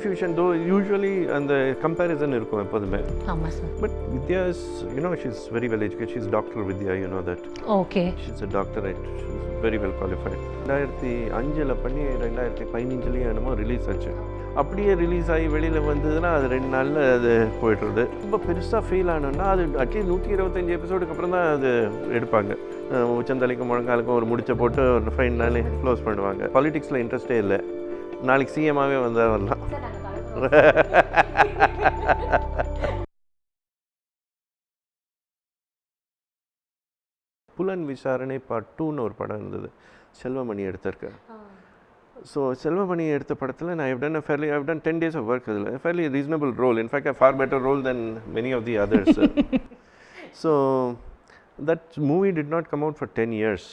Fusion though usually and the comparison irukum eppodume. Amma sir. But Vidya is, you know, she's very well educated. She's Dr. Vidya, you know that. Okay. She's a doctorate. She's very well qualified. 2005ல பண்ணி 2015ல என்னமோ release ஆச்சு. அப்படியே release ஆகி வெளியில் வந்ததுன்னா அது 2 நாளில் அது போய்ட்டுருது. ரொம்ப பெருசாக ஃபெயில் ஆனோன்னா அது அட்லீஸ்ட் 125 எபிசோடுக்கு அப்புறம் தான் அது எடுப்பாங்க. உச்சந்தலைக்கும் முழங்காலுக்கும் ஒரு முடிச்ச போட்டு ஒரு 5 நாள் க்ளோஸ் பண்ணுவாங்க. பாலிடிக்ஸில் இன்ட்ரெஸ்டே இல்லை. நாளைக்கு சிஎம்மாகவே வந்தால் வரலாம். புலன் விசாரணை பார்ட் 2ன்னு ஒரு படம் இருந்தது, செல்வமணி எடுத்திருக்கேன். ஸோ செல்வமணி எடுத்த படத்தில் நான் I've done 10 days of work அதில். A fairly reasonable role, in fact a far better role than many of the others. So that movie did not come out for 10 years.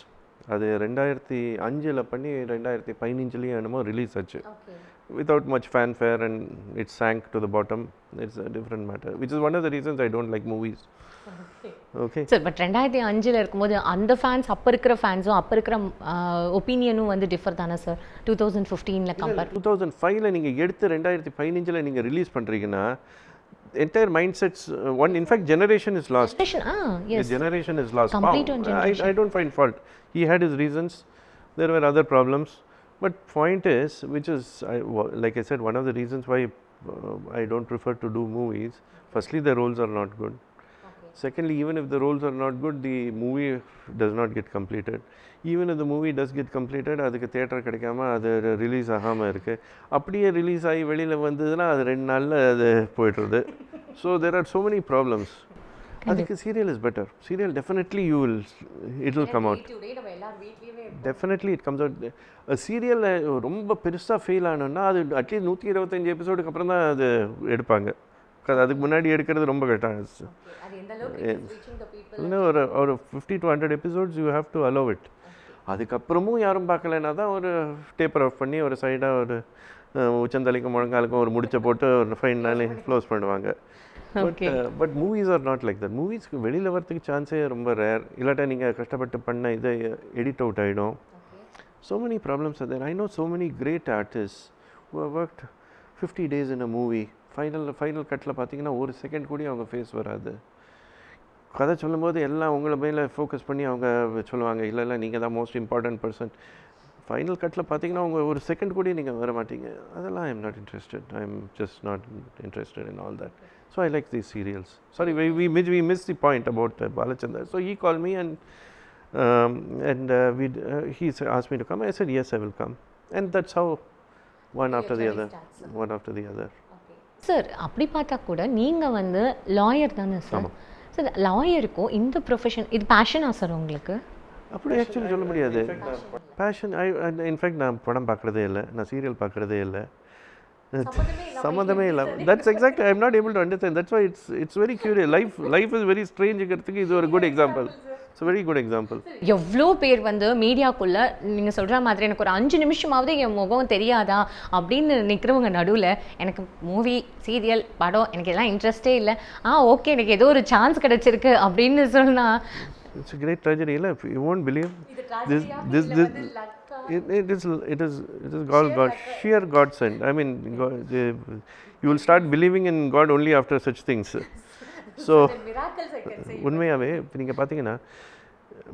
அது 2005ல் பண்ணி 2015 என்னமோ ரிலீஸ் ஆச்சு. Without much fanfare and it sank to the bottom. It's a different matter, which is one of the reasons I don't like movies. Okay. Sir, but 2005ல் இருக்கும்போது அந்த fans அப்போ இருக்கிற ஃபேன்ஸும் அப்போ இருக்கிற ஒப்பீனியனும் வந்து டிஃபர் தானே சார் 2015ல கம்பேர்? 2005ல் நீங்கள் எடுத்து 2015ல் நீங்கள் ரிலீஸ் பண்ணுறீங்கன்னா entire mindsets, in fact generation is lost. Yes. The generation is lost. Complete on generation. I don't find fault. He had his reasons. There were other problems. But point is, which is, like I said, one of the reasons why I don't prefer to do movies. Firstly, the roles are not good. Okay. Secondly, even if the roles are not good, the movie does not get completed. Even if the movie does get completed, அதுக்கு theatre கிடைக்காம அது release ஆகாமல் இருக்குது. அப்படியே release ஆகி வெளியில் வந்ததுன்னா அது 2 நாளில் அது போய்ட்டுருது. So there are so many problems. அதுக்கு serial is better. Serial definitely it will come out. Definitely it comes out. சீரியல் ரொம்ப பெருசாக ஃபெயில் ஆனோன்னா அது அட்லீஸ்ட் 125 எபிசோடுக்கு அப்புறம் தான் அது எடுப்பாங்க. அதுக்கு முன்னாடி எடுக்கிறது ரொம்ப கஷ்டம். ஒரு 50 to 100 episodes you have to allow it. அதுக்கப்புறமும் யாரும் பார்க்கலன்னா தான் ஒரு டேப்பர் ஆஃப் பண்ணி ஒரு சைடாக ஒரு உச்சந்தலைக்கும் முழங்காலுக்கும் ஒரு முடிச்ச போட்டு ஒரு 5 நாள் க்ளோஸ் பண்ணுவாங்க. But movies are not like that. மூவிஸ்க்கு வெளியில் வரத்துக்கு சான்ஸே ரொம்ப ரேர். இல்லாட்டா நீங்கள் கஷ்டப்பட்டு பண்ண இதை எடிட் அவுட் ஆகிடும். So many problems are there. I know so many great artists who have worked 50 days in a movie. Final கட்டில் பார்த்தீங்கன்னா ஒரு செகண்ட் கூட அவங்க ஃபேஸ் வராது. கதை சொல்லும்போது எல்லாம் உங்களை மேலே ஃபோக்கஸ் பண்ணி அவங்க சொல்லுவாங்க, இல்லை நீங்கள் தான் மோஸ்ட் இம்பார்ட்டன்ட் பர்சன். ஃபைனல் கட்டில் பார்த்தீங்கன்னா அவங்க ஒரு செகண்ட் கூட நீங்கள் வர மாட்டீங்க. அதெல்லாம் ஐ am not interested. I am just not interested in all that. So I like these serials. Sorry, we missed the point about Balachandra. So he called me and he asked me to come. I said yes, I will come, and that's how one after the other. Sir, அப்படி பார்த்தா கூட நீங்கள் வந்து lawyer தானே sir? Sir, லாயருக்கும் இந்த profession இது பேஷனா sir உங்களுக்கு? அப்படி ஆக்சுவலி சொல்ல முடியாது. பேஷன், இன்ஃபேக்ட் நான் படம் பார்க்குறதே இல்லை, நான் சீரியல் பார்க்குறதே இல்லை, சம்மந்தமே இல்லை. That's exact. I am not able to understand. That's why it's very curious. Life is very ஸ்ட்ரேஞ்சுங்கிறதுக்கு இது ஒரு good example. It's a very good example. எவ்வளோ பேர் வந்து மீடியாக்குள்ளே நீங்கள் சொல்கிற மாதிரி எனக்கு ஒரு 5 நிமிஷமாவது என் முகம் தெரியாதா அப்படின்னு நிற்கிறவங்க நடுவில் எனக்கு மூவி, சீரியல், படம் எனக்கு எல்லாம் இன்ட்ரெஸ்டே இல்லை, ஓகே எனக்கு ஏதோ ஒரு சான்ஸ் கிடச்சிருக்கு அப்படின்னு சொன்னால் it's a great tragedy. You won't believe this it is God, sheer God sent. I mean, you will start believing in God only after such things. So உண்மையாகவே இப்போ நீங்கள் பார்த்தீங்கன்னா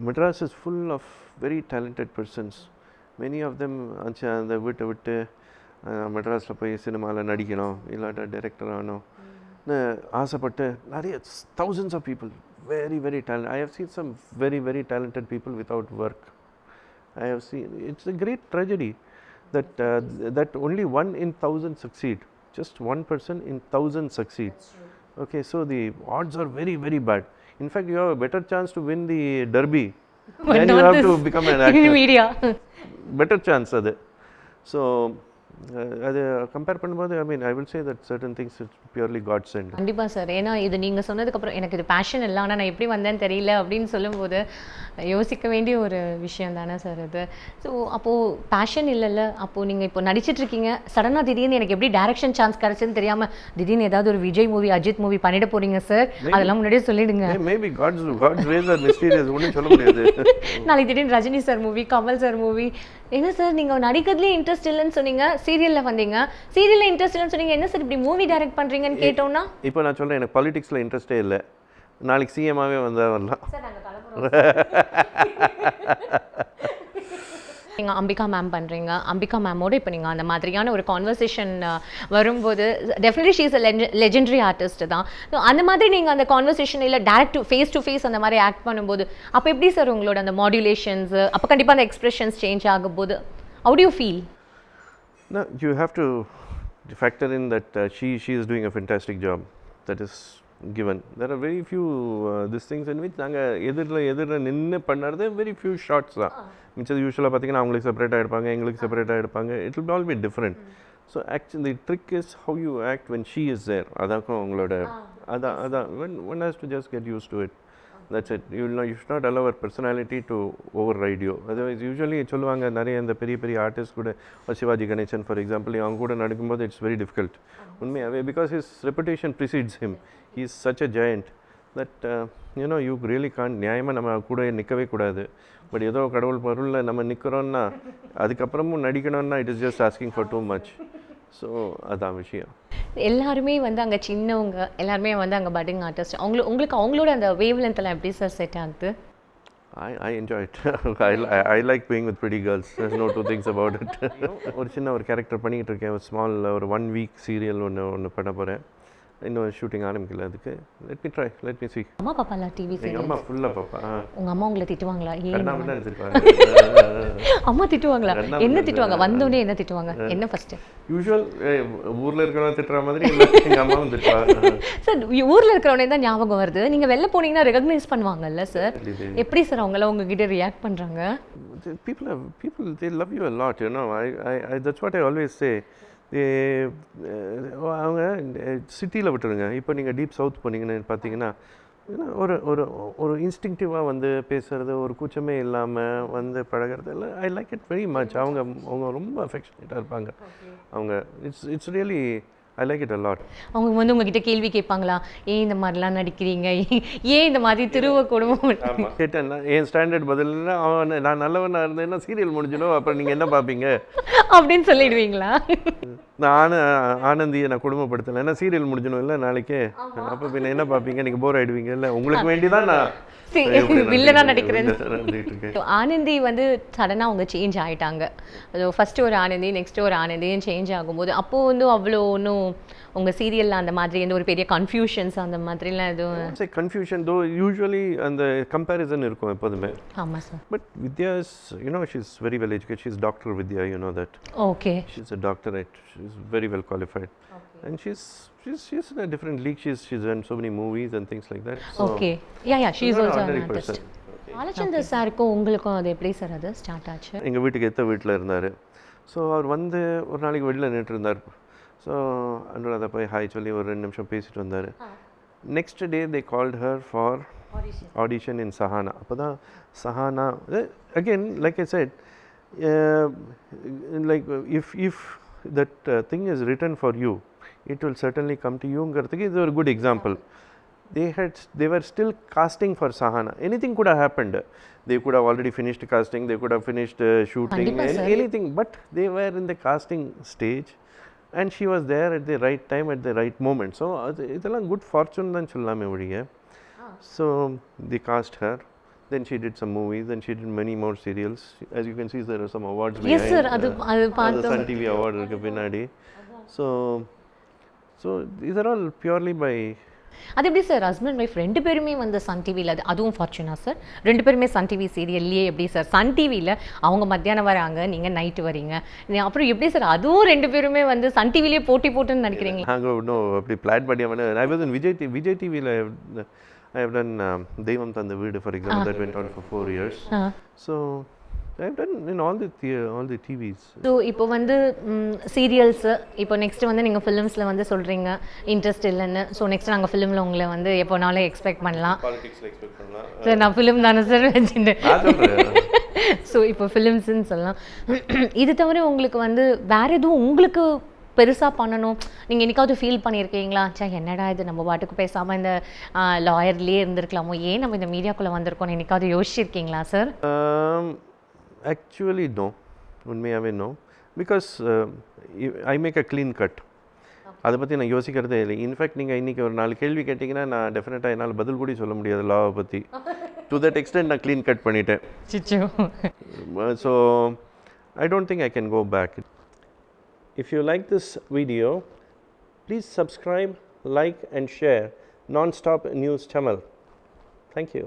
Madras is full of very talented persons. Many of them அந்த வீட்டை விட்டு மெட்ராஸில் போய் சினிமாவில் நடிக்கணும், இல்லாட்டா டைரக்டர் ஆகணும் ஆசைப்பட்டு நிறைய thousands of people, very very talented. I have seen some very very talented people without work. I have seen, it's a great tragedy that only 1 in 1,000 succeed. Just 1 person in 1,000 succeed. Okay, so the odds are very very bad. In fact, you have a better chance to win the derby than you have to become an actor. media better chance adu. So அது compare பண்ணும்போது I mean I will say that certain things it's purely godsend. கண்டிப்பாக sir. ஏன்னா இது நீங்கள் சொன்னதுக்கப்புறம் எனக்கு இது fashion இல்லை, ஆனால் நான் எப்படி வந்தேன்னு தெரியல அப்படின்னு சொல்லும்போது யோசிக்க வேண்டிய ஒரு விஷயம் தானே சார் இது. ஸோ அப்போது பேஷன் இல்லைல்ல, அப்போது நீங்கள் இப்போ நடிச்சிட்ருக்கீங்க, சடனாக திடீர்னு எனக்கு எப்படி டைரக்ஷன் சான்ஸ் கிடச்சுன்னு தெரியாமல் திடீர்னு ஏதாவது ஒரு விஜய் மூவி, அஜித் மூவி பண்ணிட போகிறீங்க சார், அதெல்லாம் முன்னாடியே சொல்லிடுங்க. Maybe God's ways are mysterious, ஒன்றும் சொல்ல முடியாது. நாளைக்கு திடீர்னு Rajini sir movie, Kamal sir movie, என்ன சார் நீங்கள் நடிக்கிறதுலேயே இன்ட்ரெஸ்ட் இல்லைன்னு சொன்னீங்க, சீரியலில் வந்தீங்க, சீரியலில் இன்ட்ரெஸ்ட் இல்லைன்னு சொன்னீங்க, என்ன சார் இப்படி மூவி டைரக்ட் பண்ணுறீங்கன்னு கேட்டோன்னா? இப்போ நான் சொல்கிறேன், எனக்கு பாலிடிக்ஸில் இன்ட்ரெஸ்ட்டே இல்லை, நாளைக்கு சிஎம்மாகவே வந்தால் வரலாம். நீங்கள் அம்பிகா மேம் பண்ணுறீங்க, அம்பிகா மேமோடு இப்போ நீங்கள் அந்த மாதிரியான ஒரு கான்வர்சேஷன் வரும்போது definitely she is a legendary artist தான். ஸோ அந்த மாதிரி நீங்கள் அந்த கான்வர்சேஷன் இல்லை டேரக்ட் டு ஃபேஸ் அந்த மாதிரி ஆக்ட் பண்ணும்போது அப்போ எப்படி சார் உங்களோட அந்த மாடுலேஷன்ஸ், அப்போ கண்டிப்பாக அந்த எக்ஸ்பிரஷன்ஸ் சேஞ்ச் ஆகும்போது how do you feel? No, you have to factor in that she is doing a fantastic job. That is given. There are very few these things in which நாங்கள் எதிரில் நின்று பண்ணுறது very few shots தான். மிச்சது யூஸ்வலாக பார்த்தீங்கன்னா அவங்களுக்கு செப்பரேட்டாக எடுப்பாங்க, எங்களுக்கு செப்பரேட்டாக எடுப்பாங்க. It will all be different. So actually the trick is how you act when she is there. அதாக்கும் உங்களோட அதான் one has to just get used to it. That's it. You should not allow her personality to override you. Otherwise usually சொல்லுவாங்க நிறைய இந்த பெரிய artist கூட, Sivaji Ganesan for example, அவங்க கூட நடிக்கும்போது இட்ஸ் வெரி டிஃபிகல்ட் உண்மையாகவே, because his reputation precedes him. He is such a giant that you really can't, நியாயமாக நம்ம கூட நிற்கவே கூடாது. பட் ஏதோ கடவுள் பொருளில் நம்ம நிற்கிறோன்னா அதுக்கப்புறமும் நடிக்கணும்னா it is just asking for too much. So அதான் விஷயம். எல்லாருமே வந்து அங்கே சின்னவங்க, எல்லாருமே வந்து அங்கே பட்டிங் ஆர்டிஸ்ட். உங்களுக்கு அவங்களோட அந்த வேவ் லென்த்தில் எப்படி சார் செட் ஆகுது? I enjoy it. I like being with pretty girls. There's no two things about it. ஒரு சின்ன ஒரு கேரக்டர் பண்ணிகிட்டு இருக்கேன், ஒரு ஸ்மால் ஒரு 1 week சீரியல் ஒன்று பண்ண போகிறேன். இன்னும் ஷூட்டிங் ஆரம்பிக்கல அதுக்கு. Let me see. அம்மா பாப்பாலா டிவி சீரியல்? எங்கள் அம்மா ஃபுல்லாக பாப்பா. உங்கள் அம்மா உங்களை திட்டுவாங்களா? திட்டுவாங்க. அம்மா திட்டுவாங்களா? என்ன திட்டுவாங்க? வந்தோடனே என்ன திட்டுவாங்க? என்ன ஃபர்ஸ்ட்? யூஷுவல் ஊரில் இருக்கிறவங்க திட்டுற மாதிரி எங்கள் அம்மாவும் திட்டுவாங்க. சார் ஊரில் இருக்கிறவனே தான் ஞாபகம் வருது. நீங்கள் வெளில போனீங்கன்னா ரெகக்னைஸ் பண்ணுவாங்கல்ல சார், எப்படி சார் அவங்களாம் உங்ககிட்ட ரியாக்ட் பண்ணுறாங்க? People they love you a lot, that's what I always say. அவங்க சிட்டியில் விட்டுருங்க. இப்போ நீங்கள் டீப் சவுத் போனீங்கன்னு பார்த்தீங்கன்னா ஒரு இன்ஸ்டிங்டிவாக வந்து பேசுகிறது, ஒரு கூச்சமே இல்லாமல் வந்து பழகிறது எல்லாம் I like it very much. அவங்க ரொம்ப அஃபெக்ஷனேட்டாக இருப்பாங்க. அவங்க it's really I like it a lot. அவங்க வந்து உங்ககிட்ட கேள்வி கேட்பாங்களா? ஏன் இந்த மாதிரிலாம் நடிக்கிறீங்க, ஏன் இந்த மாதிரி திருவ குடும்பம் கேட்டேன்னா என் ஸ்டாண்டர்ட் பதில்னா நான் நல்லவனாக இருந்தேன்னா சீரியல் முடிஞ்சிடும், அப்புறம் நீங்கள் என்ன பார்ப்பீங்க அப்படின்னு சொல்லிடுவீங்களா? நான் ஆனந்தியை நான் குடும்பப்படுத்தலை, ஏன்னா சீரியல் முடிஞ்சிடும் இல்லை நாளைக்கே, அப்போ பின்ன என்ன பார்ப்பீங்க, நீங்கள் போர் ஆகிடுவீங்க இல்லை, உங்களுக்கு வேண்டிதான் நான் வில்லனா நடிக்கிறேன். ஆனந்தி வந்து சடனாக அவங்க சேஞ்ச் ஆகிட்டாங்க. ஃபஸ்ட்டு ஒரு ஆனந்தி, நெக்ஸ்ட்டு ஒரு ஆனந்தியும் சேஞ்ச் ஆகும்போது அப்போது வந்து அவ்வளோ ஒன்றும் உங்கள் சீரியலில் அந்த மாதிரி எந்த ஒரு பெரிய கன்ஃபியூஷன்ஸ் அந்த மாதிரிலாம் எதுவும்? கன்ஃபியூஷன் தோ யூஸ்வலி அந்த கம்பேரிசன் இருக்கும் எப்போதுமே. ஆமாம் sir. But Vidya is she is very well educate. She is doctor Vidya, that. Okay. She is a doctorate. She is very well qualified. And she's in a different league. She's done so many movies and things like that. So okay. Yeah, she is also an artist. Alachandra சாருக்கும் உங்களுக்கும் அது எப்படி sir அது start ஆச்சு? எங்கள் வீட்டுக்கு எத்த வீட்டில் இருந்தார். ஸோ அவர் வந்து ஒரு நாளைக்கு வெளியில் நின்று இருந்தார். ஸோ அனுராதா போய் ஹாய் சொல்லி ஒரு 2 நிமிஷம் பேசிட்டு வந்தார். Next day they called her for audition in Sahana. அப்போ தான் Sahana again like I said, like if that thing is written for you, it will certainly come to you. Ngarthiki is a good example. They were still casting for Sahana. Anything could have happened. They could have already finished casting, they could have finished shooting, anything, but they were in the casting stage and she was there at the right time, at the right moment. So idella good fortune dan sollame odiye. So they cast her. Then she did some movies, then she did many more serials. As you can see, there are some awards behind. Yes sir, adu paathu Sun TV award irukku pinadi. So these are all purely by. அது எப்படி sir husband wife 2 பேருமே வந்து Sun டிவியில், அதுவும் ஃபார்ச்சுனா sir 2 பேருமே Sun TV சீரியல்லையே எப்படி sir? Sun டிவியில் அவங்க மத்தியானம் வராங்க, நீங்கள் நைட்டு வரீங்க, அப்புறம் எப்படி சார் அதுவும் 2 பேருமே வந்து சன் டிவிலேயே போட்டுன்னு நினைக்கிறீங்க? நாங்கள் இன்னும் அப்படி பிளான் பண்ணி ஐ வாஸ் இன் விஜய் டிவியில் I have done Devam Thandha Veedu, for example, that went on for 4 years. So I have done in all the TVs. So இப்போ வந்து சீரியல்ஸ், இப்போ நெக்ஸ்ட் வந்து நீங்கள் ஃபிலிம்ஸில் வந்து சொல்கிறீங்க இன்ட்ரெஸ்ட் இல்லைன்னு. ஸோ நெக்ஸ்ட் நாங்கள் ஃபிலிமில் உங்களை வந்து எப்போனாலும் எக்ஸ்பெக்ட் பண்ணலாம். பாலிடிக்ஸில் எக்ஸ்பெக்ட் பண்ணலாம் சார். நான் ஃபிலிம் தானே சார் வச்சுட்டு. ஸோ இப்போ ஃபிலிம்ஸ்ன்னு சொல்லலாம். இது தவிர உங்களுக்கு வந்து வேறு எதுவும் உங்களுக்கு பெருசாக பண்ணணும் நீங்கள் என்னைக்காவது ஃபீல் பண்ணியிருக்கீங்களா? என்னடா இது நம்ம பாட்டுக்கு பேசாமல் இந்த லாயர்லேயே இருந்திருக்கலாமோ, ஏன் நம்ம இந்த மீடியாக்குள்ளே வந்திருக்கோம்னு என்னைக்காவது யோசிச்சிருக்கீங்களா சார்? Actually no. உண்மையாகவே no. Because I make a clean cut. அதை பற்றி நான் யோசிக்கிறதே இல்லை. இன்ஃபேக்ட் நீங்கள் இன்றைக்கி ஒரு 4 கேள்வி கேட்டிங்கன்னா நான் டெஃபினட்டாக என்னால் பதில் கூட சொல்ல முடியாது லாவை பற்றி. டு தட் எக்ஸ்டென்ட் நான் க்ளீன் கட் பண்ணிட்டேன். So I don't think I can go back. If you like this video, please subscribe, like and share Non-Stop News Tamil. Thank you.